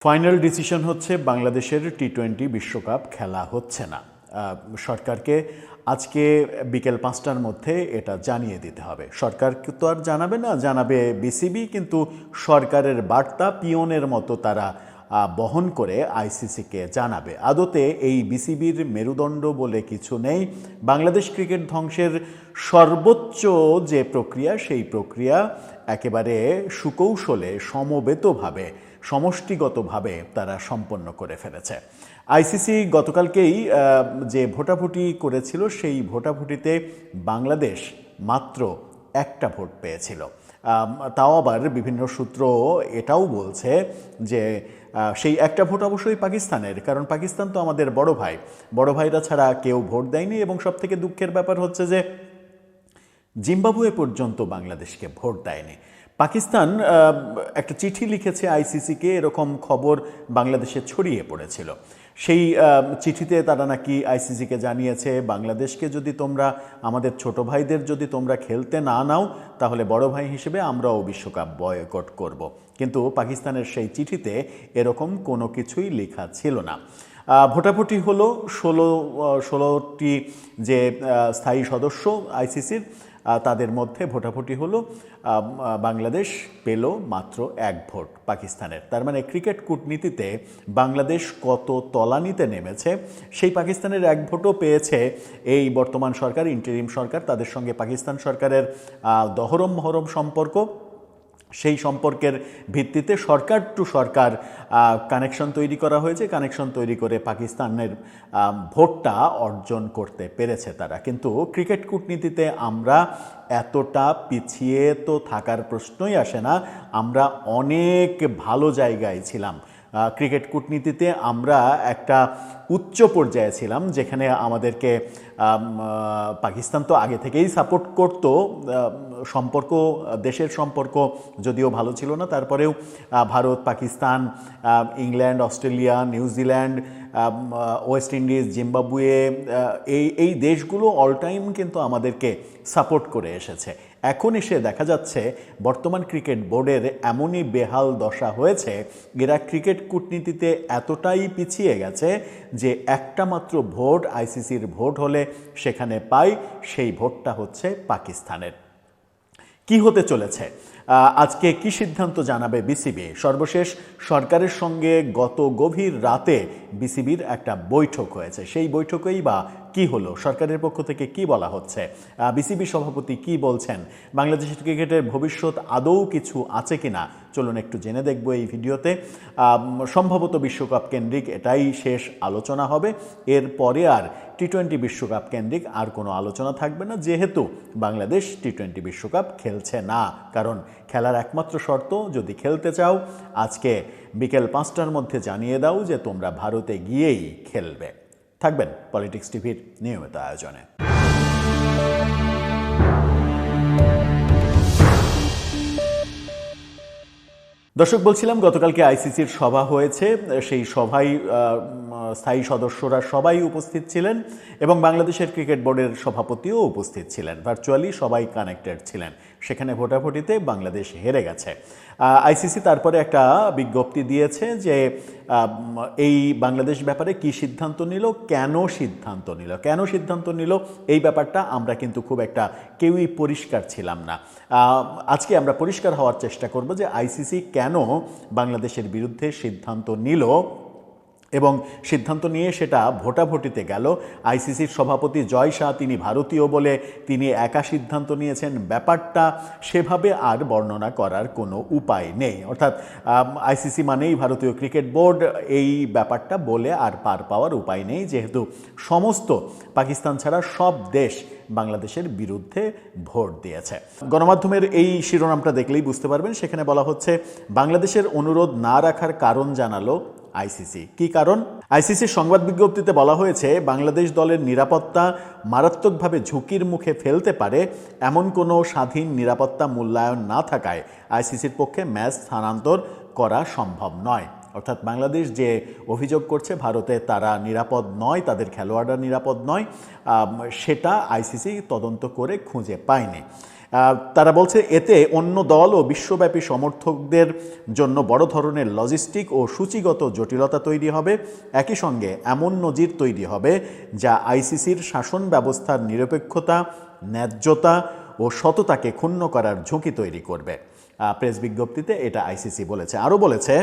Final decision হচ্ছে বাংলাদেশের টি-20 বিশ্বকাপ খেলা হচ্ছে না। সরকারকে আজকে বিকেল ৫টার মধ্যে এটা জানিয়ে দিতে হবে। সরকার তো আর জানাবে না, জানাবে বিসিবি, কিন্তু সরকারের বার্তা পিয়নের মতো তারা বহন করে আইসিসিকে জানাবে। আদতে এই বিসিবির মেরুদণ্ড বলে কিছু নেই। বাংলাদেশ ক্রিকেট ধ্বংসের সর্বোচ্চ যে প্রক্রিয়া, সেই প্রক্রিয়া একেবারে সুকৌশলে সমবেতভাবে সমষ্টিগতভাবে তারা সম্পন্ন করে ফেলেছে। আইসিসি গতকালকেই যে ভোটাভুটি করেছিল, সেই ভোটাভুটিতে বাংলাদেশ মাত্র একটা ভোট পেয়েছিল। তাও আবার বিভিন্ন সূত্র এটাও বলছে যে সেই একটা ভোট অবশ্যই পাকিস্তানের, কারণ পাকিস্তান তো আমাদের বড় ভাই, বড় ভাইরা ছাড়া কেউ ভোট দেয়নি। এবং সবথেকে দুঃখের ব্যাপার হচ্ছে যে জিম্বাবুয়ে পর্যন্ত বাংলাদেশকে ভোট দেয়নি। পাকিস্তান একটা চিঠি লিখেছে আইসিসিকে, এরকম খবর বাংলাদেশে ছড়িয়ে পড়েছিল। সেই চিঠিতে তারা নাকি আইসিসিকে জানিয়েছে, বাংলাদেশকে যদি তোমরা, আমাদের ছোট ভাইদের যদি তোমরা খেলতে না নাও, তাহলে বড় ভাই হিসেবে আমরাও বিশ্বকাপ বয়কট করব। কিন্তু পাকিস্তানের সেই চিঠিতে এরকম কোনো কিছুই লেখা ছিল না। ভোটাভুটি হলো 16টি যে স্থায়ী সদস্য আইসিসির, তাদের মধ্যে ভোটাভুটি হলো। বাংলাদেশ পেল মাত্র এক ভোট পাকিস্তানের। তার মানে ক্রিকেট কূটনীতিতে বাংলাদেশ কত তলানিতে নেমেছে, সেই পাকিস্তানের এক ভোটও পেয়েছে এই বর্তমান সরকার, ইন্টারিম সরকার। তাদের সঙ্গে পাকিস্তান সরকারের দহরম মহরম সম্পর্ক। সেই সম্পর্কের ভিত্তিতে সরকার টু সরকার কানেকশন তৈরি করা হয়েছে। কানেকশন তৈরি করে পাকিস্তানের ভোটটা অর্জন করতে পেরেছে তারা। কিন্তু ক্রিকেট কূটনীতিতে আমরা এতটা পিছিয়ে তো থাকার প্রশ্নই আসে না। আমরা অনেক ভালো জায়গায় ছিলাম। ক্রিকেট কূটনীতিতে আমরা একটা উচ্চ পর্যায়ে ছিলাম, যেখানে আমাদেরকে পাকিস্তান তো আগে থেকেই সাপোর্ট করত। সম্পর্ক, দেশের সম্পর্ক যদিও ভালো ছিল না, তারপরেও Bharat, Pakistan, England, Australia, New Zealand, West Indies, Zimbabwe, এই দেশগুলো অল টাইম কিন্তু আমাদেরকে সাপোর্ট করে এসেছে। এখন এসে দেখা যাচ্ছে বর্তমান ক্রিকেট বোর্ডের এমনই বেহাল দশা হয়েছে, এরা ক্রিকেট কূটনীতিতে এতটাই পিছিয়ে গেছে যে একটা মাত্র ভোট, আইসিসির ভোট হলে সেখানে পায়, সেই ভোটটা হচ্ছে পাকিস্তানের। কি হতে চলেছে, আজকে কি সিদ্ধান্ত জানাবে বিসিবি? সর্বশেষ সরকারের সঙ্গে গত গভীর রাতে বিসিবির একটা বৈঠক হয়েছে। সেই বৈঠকেই বা কি হলো, সরকারের পক্ষ থেকে কি বলা হচ্ছে, বিসিবি সভাপতি কি বলছেন, বাংলাদেশের ক্রিকেটের ভবিষ্যৎ আদৌ কিছু আছে কিনা, চলুন একটু জেনে দেখব এই ভিডিওতে। সম্ভবত বিশ্বকাপ কেন্দ্রিক এটাই শেষ আলোচনা হবে। এরপরে আর টি-20 বিশ্বকাপ কেন্দ্রিক আর কোনো আলোচনা থাকবে না, যেহেতু বাংলাদেশ টি-20 বিশ্বকাপ খেলছে না। কারণ খেলার একমাত্র শর্ত, যদি খেলতে চাও আজকে বিকেল 5টার মধ্যে জানিয়ে দাও যে তোমরা ভারতে গিয়েই খেলবে। থাকবেন পলিটিক্স টিভির নিয়মিত আয়োজনে। দর্শক, বলছিলাম গতকালকে আইসিসির সভা হয়েছে। সেই সভায় স্থায়ী সদস্যরা সবাই উপস্থিত ছিলেন এবং বাংলাদেশের ক্রিকেট বোর্ডের সভাপতিও উপস্থিত ছিলেন। ভার্চুয়ালি সবাই কানেক্টেড ছিলেন। সেখানে ভোটাভুটিতে বাংলাদেশ হেরে গেছে। আইসিসি তারপরে একটা বিজ্ঞপ্তি দিয়েছে যে এই বাংলাদেশ ব্যাপারে কি সিদ্ধান্ত নিল, কেন সিদ্ধান্ত নিল, এই ব্যাপারটা আমরা কিন্তু খুব একটা কেউই পরিষ্কার ছিলাম না। আজকে আমরা পরিষ্কার হওয়ার চেষ্টা করব যে আইসিসি কেন বাংলাদেশের বিরুদ্ধে সিদ্ধান্ত নিল এবং সিদ্ধান্ত নিয়ে সেটা ভোটাভুটিতে গেল। আইসিসির সভাপতি জয় শাহ, তিনি ভারতীয় বলে তিনি একা সিদ্ধান্ত নিয়েছেন, ব্যাপারটা সেভাবে আর বর্ণনা করার কোনো উপায় নেই। অর্থাৎ আইসিসি মানেই ভারতীয় ক্রিকেট বোর্ড, এই ব্যাপারটা বলে আর পার পাওয়ার উপায় নেই, যেহেতু সমস্ত পাকিস্তান ছাড়া সব দেশ বাংলাদেশের বিরুদ্ধে ভোট দিয়েছে। গণমাধ্যমের এই শিরোনামটা দেখলেই বুঝতে পারবেন, সেখানে বলা হচ্ছে বাংলাদেশের অনুরোধ না রাখার কারণ জানালো আইসিসি। কি কারণ? আইসিসির সংবাদ বিজ্ঞপ্তিতে বলা হয়েছে, বাংলাদেশ দলের নিরাপত্তা মারাত্মকভাবে ঝুঁকির মুখে ফেলতে পারে এমন কোনো স্বাধীন নিরাপত্তা মূল্যায়ন না থাকায় আইসিসির পক্ষে ম্যাচ স্থানান্তর করা সম্ভব নয়। অর্থাৎ বাংলাদেশ যে অভিযোগ করছে ভারতে তারা নিরাপদ নয়, তাদের খেলোয়াড়রা নিরাপদ নয়, সেটা আইসিসি তদন্ত করে খুঁজে পায়নি। তারা বলছে এতে অন্য দল ও বিশ্বব্যাপী সমর্থকদের জন্য বড় ধরনের লজিস্টিক ও সূচিগত জটিলতা তৈরি হবে। একই সঙ্গে এমন নজির তৈরি হবে যা আইসিসির শাসন ব্যবস্থার নিরপেক্ষতা, ন্যায্যতা ও সততাকে ক্ষুণ্ণ করার ঝুঁকি তৈরি করবে। প্রেস বিজ্ঞপ্তিতে এটা আইসিসি বলেছে। আরও বলেছে,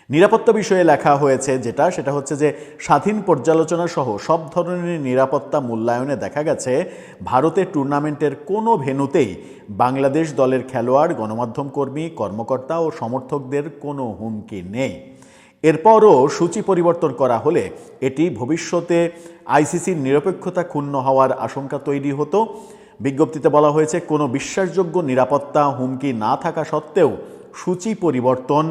নিরাপত্তা বিষয়ে লেখা হয়েছে সেটা হচ্ছে যে স্বাধীন পর্যালোচনা সহ সব ধরনের নিরাপত্তা মূল্যায়নে দেখা গেছে ভারতের টুর্নামেন্টের কোনো ভেন্যুতেই বাংলাদেশ দলের খেলোয়াড়, গণমাধ্যম কর্মী, কর্মকর্তা ও সমর্থকদের কোনো হুমকি নেই। এরপরও সূচি পরিবর্তন করা হলে এটি ভবিষ্যতে আইসিসির নিরপেক্ষতা ক্ষুণ্ণ হওয়ার আশঙ্কা তৈরি হতো। বিজ্ঞপ্তিতে বলা হয়েছে, কোনো বিশ্বাসযোগ্য নিরাপত্তা হুমকি না থাকা সত্ত্বেও সূচি পরিবর্তন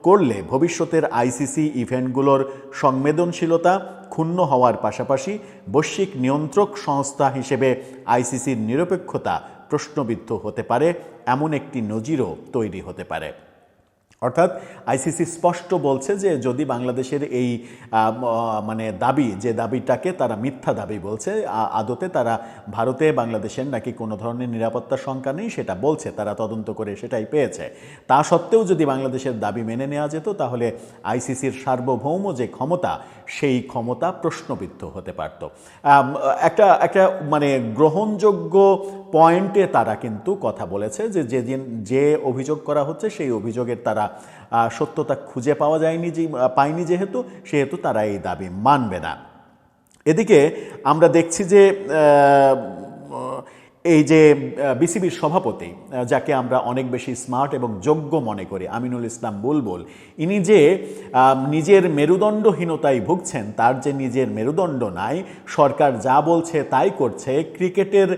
করলে ভবিষ্যতের আইসিসি ইভেন্টগুলোর সংবেদনশীলতা ক্ষুণ্ণ হওয়ার পাশাপাশি বৈশ্বিক নিয়ন্ত্রক সংস্থা হিসেবে আইসিসির নিরপেক্ষতা প্রশ্নবিদ্ধ হতে পারে, এমন একটি নজিরও তৈরি হতে পারে। অর্থাৎ আইসিসি স্পষ্ট বলছে যে যদি বাংলাদেশের এই দাবি, যে দাবিটাকে তারা মিথ্যা দাবি বলছে, আদতে তারা ভারতে বাংলাদেশের নাকি কোনো ধরনের নিরাপত্তার শঙ্কা নেই সেটা বলছে, তারা তদন্ত করে সেটাই পেয়েছে। তা সত্ত্বেও যদি বাংলাদেশের দাবি মেনে নেওয়া যেত তাহলে আইসিসির সার্বভৌম যে ক্ষমতা, সেই ক্ষমতা প্রশ্নবিদ্ধ হতে পারত। একটা গ্রহণযোগ্য পয়েন্টে তারা কিন্তু কথা বলেছে যে অভিযোগ করা হচ্ছে সেই অভিযোগের তারা সত্যতা খুঁজে পায়নি সেহেতু তারা এই দাবি মানবে না। এদিকে আমরা দেখছি যে এই যে বিসিবির সভাপতি, যাকে আমরা অনেক বেশি স্মার্ট এবং যোগ্য মনে করি, আমিনুল ইসলাম বুলবুল, ইনি যে নিজের মেরুদণ্ডহীনতায় ভুগছেন, তার যে নিজের মেরুদণ্ড নাই, সরকার যা বলছে তাই করছে, ক্রিকেটের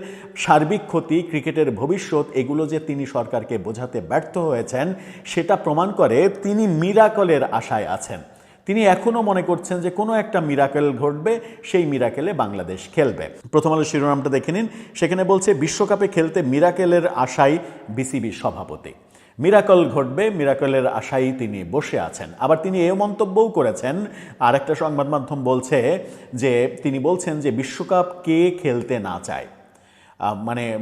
সার্বিক ক্ষতি, ক্রিকেটের ভবিষ্যৎ, এগুলো যে তিনি সরকারকে বোঝাতে ব্যর্থ হয়েছেন সেটা প্রমাণ করে তিনি মিরাকলের আশায় আছেন। তিনি এখনও মনে করছেন যে কোনো একটা মিরাকেল ঘটবে, সেই মিরাকেলে বাংলাদেশ খেলবে। প্রথম আলো শিরোনামটা দেখে নিন, সেখানে বলছে বিশ্বকাপে খেলতে মিরাকেলের আশায় বিসিবি সভাপতি। মিরাকল ঘটবে, মিরাকলের আশায় তিনি বসে আছেন। আবার তিনি এও মন্তব্যও করেছেন, আর একটা সংবাদ মাধ্যম বলছে যে তিনি বলছেন যে বিশ্বকাপ কে খেলতে না চায়,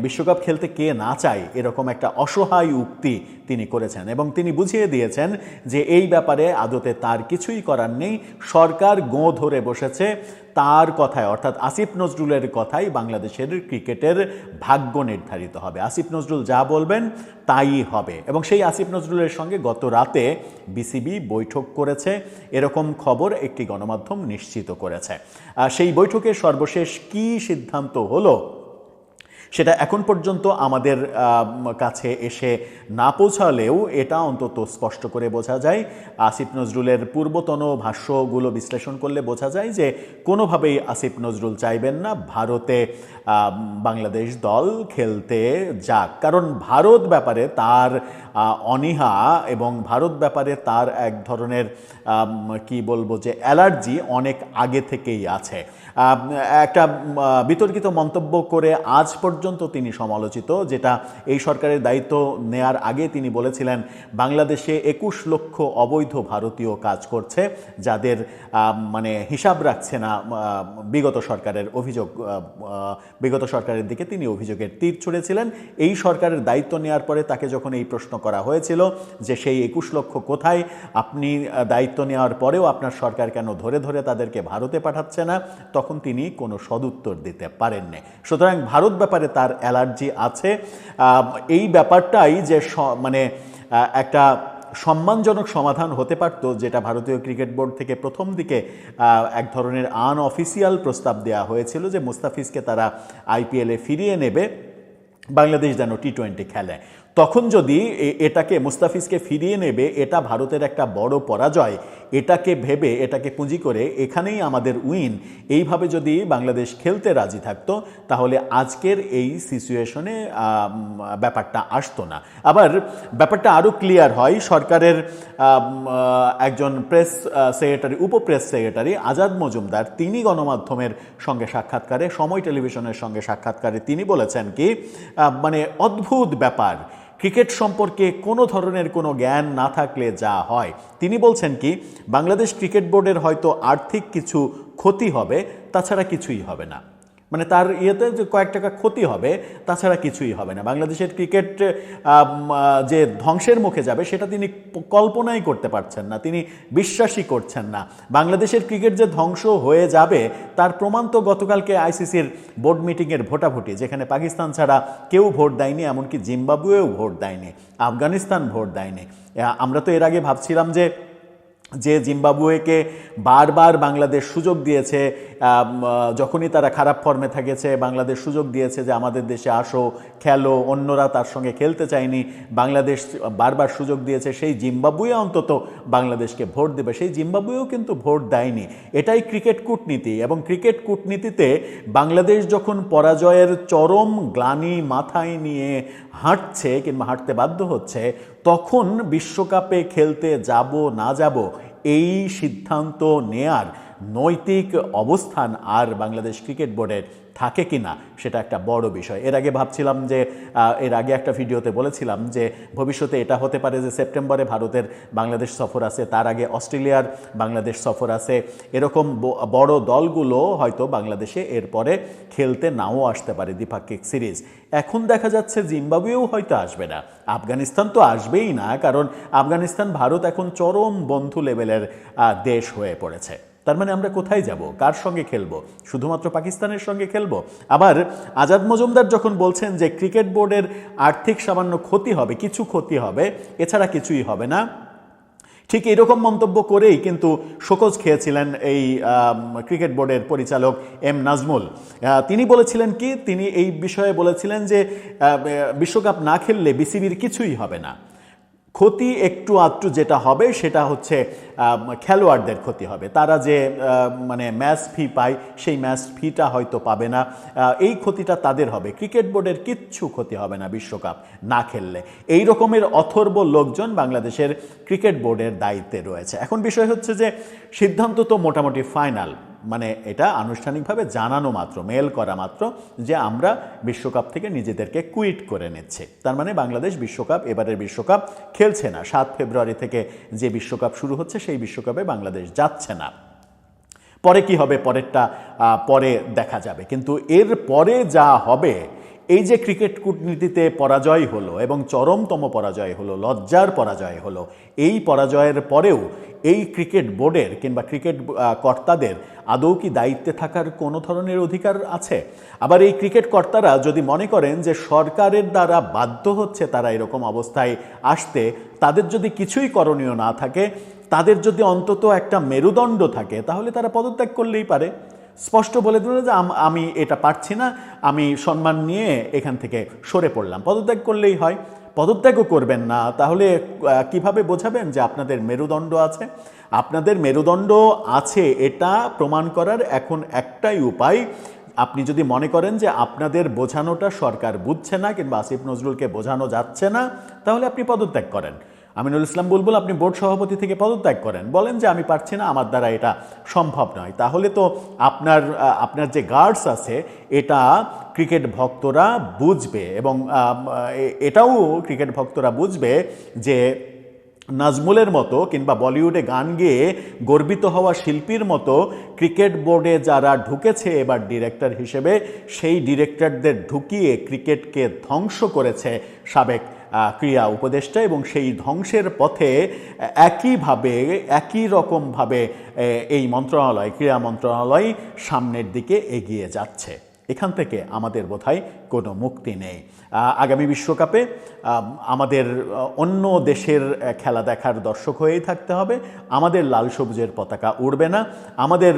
বিশ্বকাপ খেলতে কে না চায়, এরকম একটা অসহায় উক্তি তিনি করেছেন এবং তিনি বুঝিয়ে দিয়েছেন যে এই ব্যাপারে আদতে তার কিছুই করার নেই। সরকার গোঁ ধরে বসেছে তার কথায়, অর্থাৎ আসিফ নজরুলের কথাই বাংলাদেশের ক্রিকেটের ভাগ্য নির্ধারিত হবে। আসিফ নজরুল যা বলবেন তাই হবে এবং সেই আসিফ নজরুলের সঙ্গে গত রাতে বিসিবি বৈঠক করেছে, এরকম খবর একটি গণমাধ্যম নিশ্চিত করেছে। সেই বৈঠকে সর্বশেষ কী সিদ্ধান্ত হলো সেটা এখন পর্যন্ত আমাদের কাছে এসে না পৌঁছালেও এটা অন্তত স্পষ্ট করে বোঝা যায়, আসিফ নজরুলের পূর্বতন ভাষ্যগুলো বিশ্লেষণ করলে বোঝা যায় যে কোনোভাবেই আসিফ নজরুল চাইবেন না ভারতে বাংলাদেশ দল খেলতে যাক, কারণ ভারত ব্যাপারে তার অনীহা এবং ভারত ব্যাপারে তার এক ধরনের অ্যালার্জি অনেক আগে থেকেই আছে। একটা বিতর্কিত মন্তব্য করে আজ পর্যন্ত তিনি সমালোচিত, যেটা এই সরকারের দায়িত্ব নেয়ার আগে তিনি বলেছিলেন বাংলাদেশে 21 লক্ষ অবৈধ ভারতীয় কাজ করছে, যাদের হিসাব রাখছে না বিগত সরকারের দিকে তিনি অভিযোগের তীর ছুঁড়েছিলেন। এই সরকারের দায়িত্ব নেওয়ার পরে তাকে যখন এই প্রশ্ন করা হয়েছিল যে সেই 21 লক্ষ কোথায়, আপনি দায়িত্ব নেওয়ার পরেও আপনার সরকার কেন ধরে ধরে তাদেরকে ভারতে পাঠাচ্ছে না, তখন তিনি কোনো সদুত্তর দিতে পারেননি। সুতরাং ভারত ব্যাপারে তার অ্যালার্জি আছে। এই ব্যাপারটাই যে একটা সম্মানজনক সমাধান হতে পারত, যেটা ভারতীয় ক্রিকেট বোর্ড থেকে প্রথম দিকে এক ধরনের আনঅফিসিয়াল প্রস্তাব দেওয়া হয়েছিল যে মুস্তাফিজকে তারা আইপিএলে ফিরিয়ে নেবে, বাংলাদেশ যেন টি-20 খেলে। তখন যদি এটাকে মুস্তাফিজকে ফিরিয়ে নেবে এটা ভারতের একটা বড় পরাজয়, এটাকে পুঁজি করে এখানেই আমাদের উইন, এইভাবে যদি বাংলাদেশ খেলতে রাজি থাকতো তাহলে আজকের এই সিচুয়েশনে ব্যাপারটা আসতো না। আবার ব্যাপারটা আরও ক্লিয়ার হয়, সরকারের একজন উপপ্রেস সেক্রেটারি আজাদ মজুমদার, তিনি গণমাধ্যমের সঙ্গে সাক্ষাৎকারে, সময় টেলিভিশনের সঙ্গে সাক্ষাৎকারে তিনি বলেছেন কি, অদ্ভুত ব্যাপার, ক্রিকেট সম্পর্কে কোনো ধরনের কোনো জ্ঞান না থাকলে যা হয়, তিনি বলছেন কি বাংলাদেশ ক্রিকেট বোর্ডের হয়তো আর্থিক কিছু ক্ষতি হবে, তাছাড়া কিছুই হবে না। মানে তার ইয়েতে যে কয়েক টাকা ক্ষতি হবে, তাছাড়া কিছুই হবে না। বাংলাদেশের ক্রিকেট যে ধ্বংসের মুখে যাবে সেটা তিনি কল্পনাই করতে পারছেন না, তিনি বিশ্বাসই করছেন না। বাংলাদেশের ক্রিকেট যে ধ্বংস হয়ে যাবে তার প্রমাণ তো গতকালকে আইসিসির বোর্ড মিটিংয়ের ভোটাভুটি, যেখানে পাকিস্তান ছাড়া কেউ ভোট দেয়নি, এমনকি জিম্বাবুয়েও ভোট দেয়নি, আফগানিস্তান ভোট দেয়নি। আমরা তো এর আগে ভাবছিলাম যে জিম্বাবুয়েকে বারবার বাংলাদেশ সুযোগ দিয়েছে, যখনই তারা খারাপ ফর্মে থাকেছে বাংলাদেশ সুযোগ দিয়েছে যে আমাদের দেশে আসো খেলো, অন্যরা তার সঙ্গে খেলতে চায়নি, বাংলাদেশ বারবার সুযোগ দিয়েছে, সেই জিম্বাবুয়ে অন্তত বাংলাদেশকে ভোট দেবে, সেই জিম্বাবুয়েও কিন্তু ভোট দেয়নি। এটাই ক্রিকেট কূটনীতি। এবং ক্রিকেট কূটনীতিতে বাংলাদেশ যখন পরাজয়ের চরম গ্লানি মাথায় নিয়ে হাঁটছে কিংবা হাঁটতে বাধ্য হচ্ছে, তখন বিশ্বকাপে খেলতে যাব না যাব এই সিদ্ধান্ত নেয়ার নৈতিক অবস্থান আর বাংলাদেশ ক্রিকেট বোর্ডের থাকে কি না সেটা একটা বড় বিষয়। এর আগে ভাবছিলাম যে এর আগে একটা ভিডিওতে বলেছিলাম যে ভবিষ্যতে এটা হতে পারে যে সেপ্টেম্বরে ভারতের বাংলাদেশ সফর আছে, তার আগে অস্ট্রেলিয়ার বাংলাদেশ সফর আছে, এরকম বড় দলগুলো হয়তো বাংলাদেশে এরপরে খেলতে নাও আসতে পারে দ্বিপাক্ষিক সিরিজ। এখন দেখা যাচ্ছে জিম্বাবুয়েও হয়তো আসবে না, আফগানিস্তান তো আসবেই না, কারণ আফগানিস্তান ভারত এখন চরম বন্ধু লেভেলের দেশ হয়ে পড়েছে। তার মানে আমরা কোথায় যাব, কার সঙ্গে খেলবো? শুধুমাত্র পাকিস্তানের সঙ্গে খেলবো? আবার আজাদ মজুমদার যখন বলছেন যে ক্রিকেট বোর্ডের আর্থিক সামান্য ক্ষতি হবে, কিছু ক্ষতি হবে, এছাড়া কিছুই হবে না, ঠিক এরকম মন্তব্য করেই কিন্তু শোকজ খেয়েছিলেন এই ক্রিকেট বোর্ডের পরিচালক এম নাজমুল। তিনি বলেছিলেন কি, তিনি এই বিষয়ে বলেছিলেন যে বিশ্বকাপ না খেললে বিসিবির কিছুই হবে না, ক্ষতি একটু আধটু যেটা হবে সেটা হচ্ছে খেলোয়াড়দের ক্ষতি হবে, তারা যে মানে ম্যাচ ফি পায় সেই ম্যাচ ফিটা হয়তো পাবে না, এই ক্ষতিটা তাদের হবে, ক্রিকেট বোর্ডের কিচ্ছু ক্ষতি হবে না বিশ্বকাপ না খেললে। এই রকমের অথর্ব লোকজন বাংলাদেশের ক্রিকেট বোর্ডের দায়িত্বে রয়েছে। এখন বিষয় হচ্ছে যে সিদ্ধান্ত তো মোটামুটি ফাইনাল, মানে এটা আনুষ্ঠানিকভাবে জানানো মাত্র, মেল করা মাত্র যে আমরা বিশ্বকাপ থেকে নিজেদেরকে কুইট করে নিচ্ছি। তার মানে বাংলাদেশ বিশ্বকাপ, এবারের বিশ্বকাপ খেলছে না। 7 ফেব্রুয়ারি থেকে যে বিশ্বকাপ শুরু হচ্ছে সেই বিশ্বকাপে বাংলাদেশ যাচ্ছে না। পরে কি হবে পরেরটা পরে দেখা যাবে, কিন্তু এর পরে যা হবে, এই যে ক্রিকেট কূটনীতিতে পরাজয় হলো এবং চরমতম পরাজয় হলো, লজ্জার পরাজয় হলো, এই পরাজয়ের পরেও এই ক্রিকেট বোর্ডের কিংবা ক্রিকেট কর্তাদের আদৌ কি দায়িত্বে থাকার কোনো ধরনের অধিকার আছে? আবার এই ক্রিকেট কর্তারা যদি মনে করেন যে সরকারের দ্বারা বাধ্য হচ্ছে তারা এরকম অবস্থায় আসতে, তাদের যদি কিছুই করণীয় না থাকে, তাদের যদি অন্তত একটা মেরুদণ্ড থাকে, তাহলে তারা পদত্যাগ করলেই পারে। স্পষ্ট বলে দিল যে আমি এটা পারছি না, আমি সম্মান নিয়ে এখান থেকে সরে পড়লাম, পদত্যাগ করলেই হয়। পদত্যাগও করবেন না, তাহলে কিভাবে বোঝাবেন যে আপনাদের মেরুদণ্ড আছে? আপনাদের মেরুদণ্ড আছে এটা প্রমাণ করার এখন একটাই উপায়, আপনি যদি মনে করেন যে আপনাদের বোঝানোটা সরকার বুঝছে না কিংবা আসিফ নজরুলকে বোঝানো যাচ্ছে না, তাহলে আপনি পদত্যাগ করেন। আমিনুল ইসলাম বুলবুল আপনি বোর্ড সভাপতি থেকে পদত্যাগ করেন, বলেন যে আমি পারছি না, আমার দ্বারা এটা সম্ভব নয়। তাহলে তো আপনার যে গার্ডস আছে এটা ক্রিকেট ভক্তরা বুঝবে, এবং এটাও ক্রিকেট ভক্তরা বুঝবে যে নাজমুলের মতো কিংবা বলিউডে গান গেয়ে গর্বিত হওয়া শিল্পীর মতো ক্রিকেট বোর্ডে যারা ঢুকেছে এবার ডিরেক্টর হিসেবে, সেই ডিরেক্টরদের ঢুকিয়ে ক্রিকেটকে ধ্বংস করেছে সাবেক ক্রীড়া উপদেষ্টা, এবং সেই ধ্বংসের পথে একই রকমভাবে এই মন্ত্রণালয়, ক্রীড়া মন্ত্রণালয় সামনের দিকে এগিয়ে যাচ্ছে। এখান থেকে আমাদের বোধহয় কোনো মুক্তি নেই। আগামী বিশ্বকাপে আমাদের অন্য দেশের খেলা দেখার দর্শক হয়েই থাকতে হবে, আমাদের লাল সবুজের পতাকা উড়বে না, আমাদের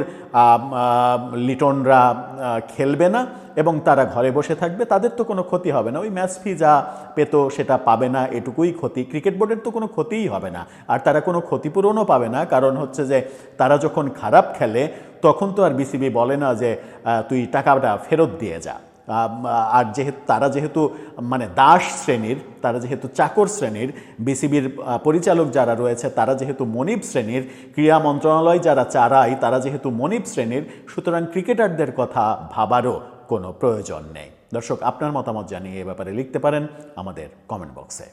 লিটনরা খেলবে না এবং তারা ঘরে বসে থাকবে, তাদের তো কোনো ক্ষতি হবে না, ওই ম্যাচ ফি যা পেত সেটা পাবে না, এটুকুই ক্ষতি। ক্রিকেট বোর্ডের তো কোনো ক্ষতিই হবে না, আর তারা কোনো ক্ষতিপূরণও পাবে না, কারণ হচ্ছে যে তারা যখন খারাপ খেলে তখন তো আর বিসিবি বলে না যে তুই টাকাটা ফেরত দিয়ে যা। আর তারা যেহেতু মানে দাস শ্রেণীর, তারা যেহেতু চাকর শ্রেণীর, বিসিবির পরিচালক যারা রয়েছে তারা যেহেতু মনিব শ্রেণীর, ক্রীড়া মন্ত্রণালয় যারা চালায় তারা যেহেতু মনিব শ্রেণীর, সুতরাং ক্রিকেটারদের কথা ভাবারও কোনো প্রয়োজন নেই। দর্শক, আপনার মতামত জানিয়ে এ ব্যাপারে লিখতে পারেন আমাদের কমেন্ট বক্সে।